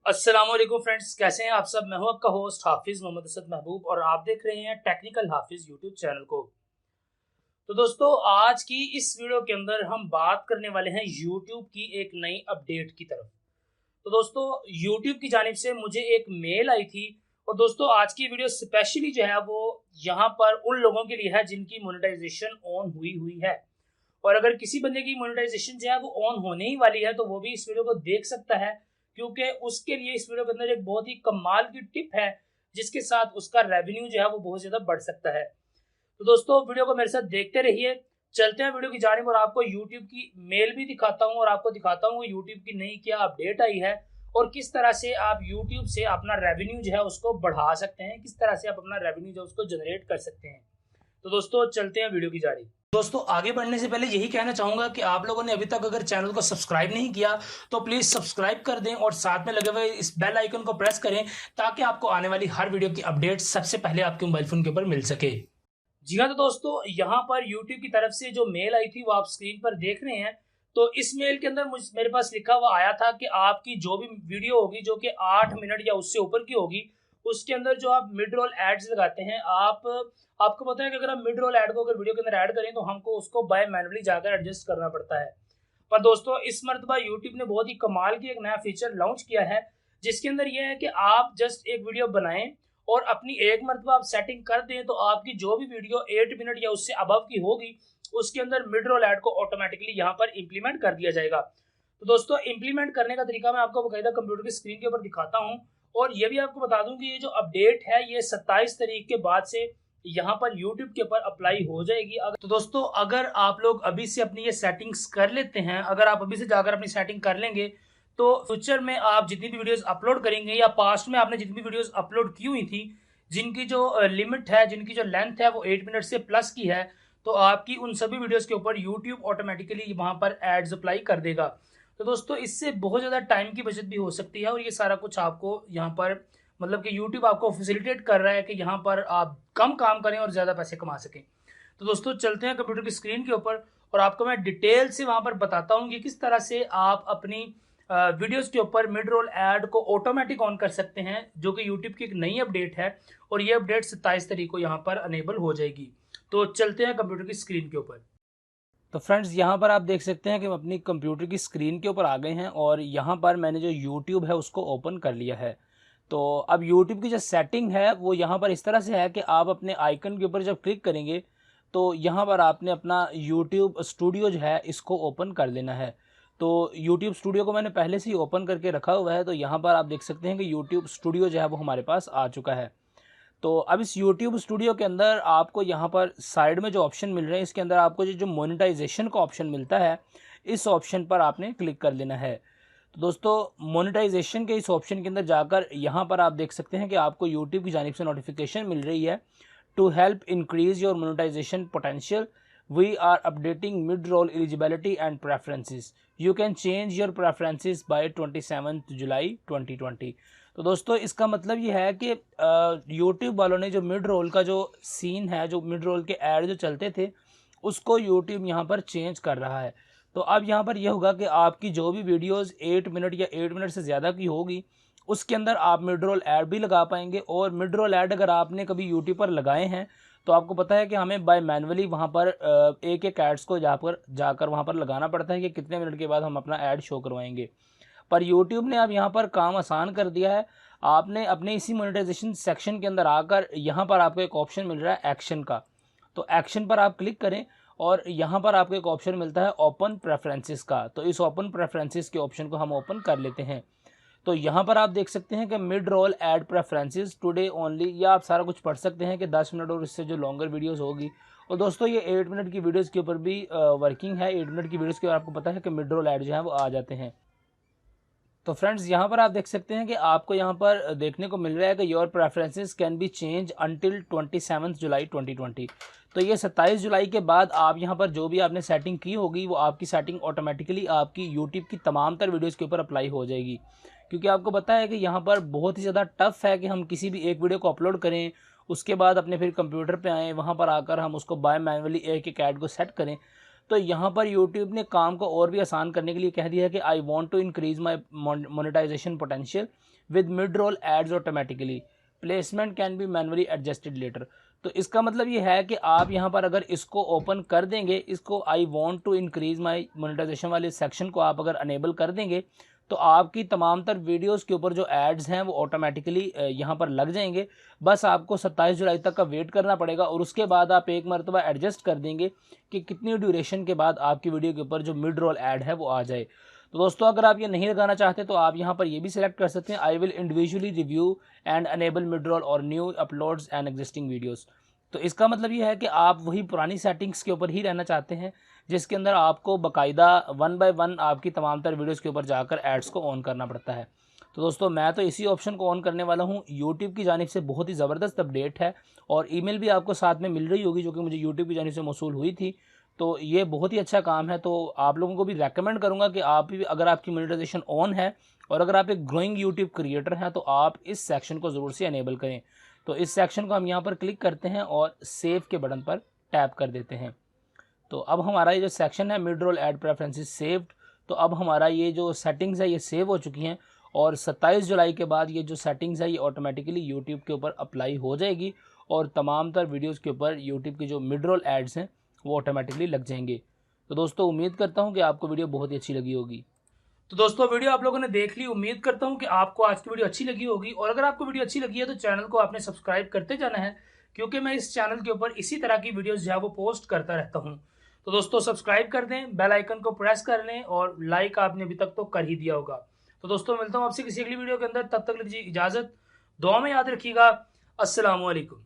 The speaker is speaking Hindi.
अस्सलाम वालेकुम फ्रेंड्स, कैसे हैं आप सब। मैं हूं आपका होस्ट हाफिज मोहम्मद असद महबूब और आप देख रहे हैं टेक्निकल हाफिज यूट्यूब चैनल को। तो दोस्तों, आज की इस वीडियो के अंदर हम बात करने वाले हैं यूट्यूब की एक नई अपडेट की तरफ। तो दोस्तों, यूट्यूब की जानिब से मुझे एक मेल आई थी और दोस्तों आज की वीडियो स्पेशली जो है वो यहाँ पर उन लोगों के लिए है जिनकी मोनेटाइजेशन ऑन हुई हुई है। और अगर किसी बंदे की मोनेटाइजेशन जो है वो ऑन होने ही वाली है तो वो भी इस वीडियो को देख सकता है, क्योंकि उसके लिए इस वीडियो के अंदर एक बहुत ही कमाल की टिप है जिसके साथ उसका रेवेन्यू जो है वो बहुत ज़्यादा बढ़ सकता है। तो दोस्तों, वीडियो को मेरे साथ देखते रहिए। चलते हैं वीडियो की जानिब और आपको यूट्यूब की मेल भी दिखाता हूँ और आपको दिखाता हूँ यूट्यूब की नई क्या अपडेट आई है और किस तरह से आप यूट्यूब से अपना रेवेन्यू जो है उसको बढ़ा सकते हैं, किस तरह से आप अपना रेवेन्यू जो है उसको जनरेट कर सकते हैं। तो दोस्तों, चलते हैं वीडियो की जानिब। दोस्तों, आगे बढ़ने से पहले यही कहना चाहूंगा कि आप लोगों ने अभी तक अगर चैनल को सब्सक्राइब नहीं किया तो प्लीज सब्सक्राइब कर दें और साथ में लगे हुए इस बेल आइकन को प्रेस करें ताकि आपको आने वाली हर वीडियो की अपडेट सबसे पहले आपके मोबाइल फोन के ऊपर मिल सके। जी हाँ, तो दोस्तों यहाँ पर यूट्यूब की तरफ से जो मेल आई थी वो आप स्क्रीन पर देख रहे हैं। तो इस मेल के अंदर मेरे पास लिखा हुआ आया था कि आपकी जो भी वीडियो होगी जो कि 8 मिनट या उससे ऊपर की होगी, उसके अंदर जो आप मिड रोल एड्स लगाते हैं, आपको पता है कि अगर हम मिड रोल एड को अगर वीडियो के अंदर ऐड करें तो हमको उसको बाय मैनुअली जाकर एडजस्ट करना पड़ता है। पर दोस्तों, इस मरतबा यूट्यूब ने बहुत ही कमाल की एक नया फीचर लॉन्च किया है जिसके अंदर यह है कि आप जस्ट एक वीडियो बनाएं और अपनी एक मरतबा आप सेटिंग कर दें तो आपकी जो भी वीडियो 8 मिनट या उससे अबव की होगी उसके अंदर मिड रोल ऐड को ऑटोमेटिकली यहाँ पर इंप्लीमेंट कर दिया जाएगा। तो दोस्तों, इंप्लीमेंट करने का तरीका मैं आपको बकायदा कंप्यूटर की स्क्रीन के ऊपर दिखाता हूँ और ये भी आपको बता दूं कि ये जो अपडेट है ये 27 तारीख के बाद से यहाँ पर यूट्यूब के ऊपर अप्लाई हो जाएगी। तो दोस्तों, अगर आप लोग अभी से अपनी ये सेटिंग्स कर लेते हैं, अगर आप अभी से जाकर अपनी सेटिंग कर लेंगे तो फ्यूचर में आप जितनी भी वीडियोस अपलोड करेंगे या पास्ट में आपने जितनी भी वीडियोस अपलोड की हुई थी जिनकी जो लिमिट है, जिनकी जो लेंथ है वो 8 मिनट से प्लस की है, तो आपकी उन सभी वीडियोस के ऊपर यूट्यूब ऑटोमेटिकली वहां पर एड्स अप्लाई कर देगा। तो दोस्तों, इससे बहुत ज़्यादा टाइम की बचत भी हो सकती है और ये सारा कुछ आपको यहाँ पर मतलब कि यूट्यूब आपको फैसिलिटेट कर रहा है कि यहाँ पर आप कम काम करें और ज़्यादा पैसे कमा सकें। तो दोस्तों, चलते हैं कंप्यूटर की स्क्रीन के ऊपर और आपको मैं डिटेल से वहाँ पर बताता हूँ कि किस तरह से आप अपनी वीडियोस के ऊपर मिड रोल ऐड को ऑटोमेटिक ऑन कर सकते हैं, जो कि यूट्यूब की एक नई अपडेट है और ये अपडेट 27 तारीख को यहाँ पर अनेबल हो जाएगी। तो चलते हैं कंप्यूटर की स्क्रीन के ऊपर। तो फ्रेंड्स, यहाँ पर आप देख सकते हैं कि हम अपनी कंप्यूटर की स्क्रीन के ऊपर आ गए हैं और यहाँ पर मैंने जो यूट्यूब है उसको ओपन कर लिया है। तो अब यूट्यूब की जो सेटिंग है वो यहाँ पर इस तरह से है कि आप अपने आइकन के ऊपर जब क्लिक करेंगे तो यहाँ पर आपने अपना यूट्यूब स्टूडियो जो है इसको ओपन कर लेना है। तो यूट्यूब स्टूडियो को मैंने पहले से ही ओपन करके रखा हुआ है, तो यहाँ पर आप देख सकते हैं कि यूट्यूब स्टूडियो जो है वो हमारे पास आ चुका है। तो अब इस यूट्यूब स्टूडियो के अंदर आपको यहाँ पर साइड में जो ऑप्शन मिल रहे हैं इसके अंदर आपको जो मोनेटाइजेशन का ऑप्शन मिलता है, इस ऑप्शन पर आपने क्लिक कर लेना है। तो दोस्तों, मोनेटाइजेशन के इस ऑप्शन के अंदर जाकर यहाँ पर आप देख सकते हैं कि आपको यूट्यूब की जानिब से नोटिफिकेशन मिल रही है, to help increase your monetisation potential we are updating mid roll eligibility and preferences, you can change your preferences by 27 July 2020। तो दोस्तों, इसका मतलब ये है कि यूट्यूब वालों ने जो मिड रोल का जो सीन है, जो मिड रोल के ऐड जो चलते थे उसको यूट्यूब यहाँ पर चेंज कर रहा है। तो अब यहाँ पर यह होगा कि आपकी जो भी वीडियोस 8 मिनट या 8 मिनट से ज़्यादा की होगी उसके अंदर आप मिड रोल ऐड भी लगा पाएंगे। और मिड रोल ऐड अगर आपने कभी यूट्यूब पर लगाए हैं तो आपको पता है कि हमें बाय मैनुअली वहाँ पर एक एक एड्स को जाकर वहाँ पर लगाना पड़ता है कि कितने मिनट के बाद हम अपना ऐड शो करवाएंगे। पर यूट्यूब ने अब यहाँ पर काम आसान कर दिया है। आपने अपने इसी मोनेटाइजेशन सेक्शन के अंदर आकर यहाँ पर आपको एक ऑप्शन मिल रहा है एक्शन का, तो एक्शन पर आप क्लिक करें और यहाँ पर आपको एक ऑप्शन मिलता है ओपन प्रेफरेंसेस का। तो इस ओपन प्रेफरेंसेस के ऑप्शन को हम ओपन कर लेते हैं। तो यहाँ पर आप देख सकते हैं कि mid roll ad preferences today only, या आप सारा कुछ पढ़ सकते हैं कि 10 मिनट और इससे जो लॉन्गर वीडियोस होगी। और दोस्तों, ये 8 मिनट की वीडियोस के ऊपर भी वर्किंग है। 8 मिनट की वीडियोस के ऊपर आपको पता है कि मिड रोल ऐड जो है वो आ जाते हैं। तो फ्रेंड्स, यहाँ पर आप देख सकते हैं कि आपको यहाँ पर देखने को मिल रहा है कि your preferences can be change until 27 July 2020। तो ये 27 जुलाई के बाद आप यहाँ पर जो भी आपने सेटिंग की होगी वो आपकी सेटिंग ऑटोमेटिकली आपकी यूट्यूब की तमाम तर वीडियोज़ के ऊपर अप्लाई हो जाएगी। क्योंकि आपको पता है कि यहाँ पर बहुत ही ज़्यादा टफ है कि हम किसी भी एक वीडियो को अपलोड करें, उसके बाद अपने फिर कंप्यूटर पर आएँ, वहाँ पर आकर हम उसको बाय मैनुअली एक एक ऐड को सेट करें। तो यहाँ पर यूट्यूब ने काम को और भी आसान करने के लिए कह दिया है कि I want to increase my monetisation potential with mid roll ads automatically, placement can be manually adjusted later. तो इसका मतलब ये है कि आप यहाँ पर अगर इसको ओपन कर देंगे, इसको I want to increase my monetisation वाले सेक्शन को आप अगर अनेबल कर देंगे, तो आपकी तमाम तर वीडियोस के ऊपर जो एड्स हैं वो ऑटोमेटिकली यहाँ पर लग जाएंगे। बस आपको 27 जुलाई तक का वेट करना पड़ेगा और उसके बाद आप एक मरतबा एडजस्ट कर देंगे कि कितनी ड्यूरेशन के बाद आपकी वीडियो के ऊपर जो मिड रोल ऐड है वो आ जाए। तो दोस्तों अगर आप ये नहीं लगाना चाहते तो आप यहाँ पर ये भी सिलेक्ट कर सकते हैं, I will individually review and enable mid roll और new uploads and existing videos. तो इसका मतलब ये है कि आप वही पुरानी सेटिंग्स के ऊपर ही रहना चाहते हैं जिसके अंदर आपको बाकायदा 1 बाय 1 आपकी तमाम तर वीडियोस के ऊपर जाकर एड्स को ऑन करना पड़ता है। तो दोस्तों मैं तो इसी ऑप्शन को ऑन करने वाला हूँ। यूट्यूब की जानिब से बहुत ही ज़बरदस्त अपडेट है और ईमेल भी आपको साथ में मिल रही होगी जो कि मुझे यूट्यूब की जानिब से मौसूल हुई थी। तो ये बहुत ही अच्छा काम है। तो आप लोगों को भी रेकमेंड करूँगा कि आप भी अगर आपकी मोनेटाइजेशन ऑन है और अगर आप एक ग्रोइंग यूट्यूब क्रिएटर हैं तो आप इस सेक्शन को ज़रूर से अनेबल करें। तो इस सेक्शन को हम यहाँ पर क्लिक करते हैं और सेव के बटन पर टैप कर देते हैं। तो अब हमारा ये जो सेक्शन है mid roll ad preferences saved, तो अब हमारा ये जो सेटिंग्स है ये सेव हो चुकी हैं और 27 जुलाई के बाद ये जो सेटिंग्स है ये ऑटोमेटिकली यूट्यूब के ऊपर अप्लाई हो जाएगी और तमाम तर वीडियोज़ के ऊपर यूट्यूब की जो मिड रोल एड्स हैं वो ऑटोमेटिकली लग जाएंगे। तो दोस्तों उम्मीद करता हूँ कि आपको वीडियो बहुत ही अच्छी लगी होगी। तो दोस्तों वीडियो आप लोगों ने देख ली, उम्मीद करता हूं कि आपको आज की वीडियो अच्छी लगी होगी और अगर आपको वीडियो अच्छी लगी है तो चैनल को आपने सब्सक्राइब करते जाना है क्योंकि मैं इस चैनल के ऊपर इसी तरह की वीडियोस जो है वो पोस्ट करता रहता हूं। तो दोस्तों सब्सक्राइब कर दें, बेल आइकन को प्रेस कर लें और लाइक आपने अभी तक तो कर ही दिया होगा। तो दोस्तों मिलता हूँ आपसे किसी अगली वीडियो के अंदर, तब तक लीजिए इजाजत, दुआ में याद रखिएगा। अस्सलाम वालेकुम।